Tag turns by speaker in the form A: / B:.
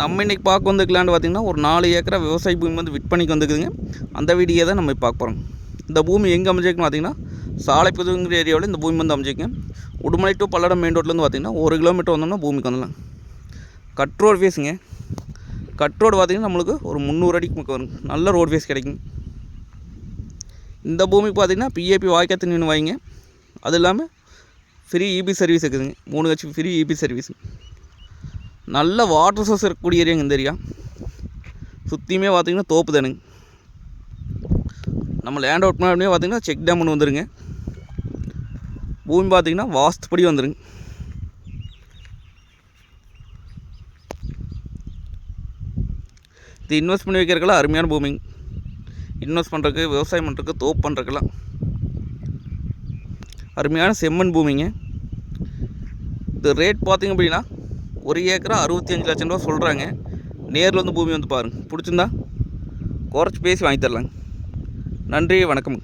A: நம்ம இன்றைக்கி பார்க்க வந்துக்கலான்னு பார்த்திங்கன்னா ஒரு 4 ஏக்கரா விவசாய பூமி வந்து விற்பனைக்கு வந்துக்குதுங்க. அந்த வீடியோ தான் நம்ம பார்க்க போகிறோம். இந்த பூமி எங்கே அமைஞ்சிருக்குன்னு பார்த்திங்கன்னா சாலைப்புதுங்கிற ஏரியாவில் இந்த பூமி வந்து அமைஞ்சிருக்குங்க. உடுமலை டு பல்லடம் மெயின் ரோட்லேருந்து பார்த்திங்கன்னா 1 கிலோமீட்டர் வந்தோம்னா பூமிக்கு வந்துடலாம். கட் ரோடு ஃபேஸுங்க. கட் ரோடு பார்த்திங்கன்னா நம்மளுக்கு ஒரு 300 அடிக்கு பக்கம் வரும். நல்ல ரோடு ஃபேஸ் கிடைக்கும். இந்த பூமிக்கு பார்த்திங்கன்னா பிஏபி வாய்க்கா தண்ணி வாங்கிங்க. அது இல்லாமல் ஃப்ரீ இபி சர்வீஸ் இருக்குதுங்க. 3 ஹெச்பி ஃப்ரீ இபி சர்வீஸ். நல்ல வாட்டர் சோர்ஸ் இருக்கக்கூடிய ஏரியாங்க இந்த ஏரியா. சுற்றியுமே பார்த்திங்கன்னா தோப்பு தானுங்க. நம்ம லேண்ட் அவுட் பண்ணே பார்த்திங்கன்னா செக் டேம் ஒன்று வந்துடுங்க. பூமி பார்த்திங்கன்னா வாஸ்துப்படி வந்துடுங்க. இது இன்வெஸ்ட் பண்ணி வைக்கிறதுக்கெல்லாம் அருமையான பூமிங்க. இன்வெஸ்ட் பண்ணுறதுக்கு, விவசாயம் பண்ணுறதுக்கு, தோப்பு பண்ணுறதுக்கெல்லாம் அருமையான செம்மண் பூமிங்க. இது ரேட் பார்த்திங்க அப்படின்னா 1 ஏக்கரா 65 லட்சம் ரூபா சொல்கிறாங்க. நேரில் வந்து பூமி வந்து பாருங்கள். பிடிச்சிருந்தா குறைச்சி பேசி வாங்கி தரலாங்க. நன்றி, வணக்கம்.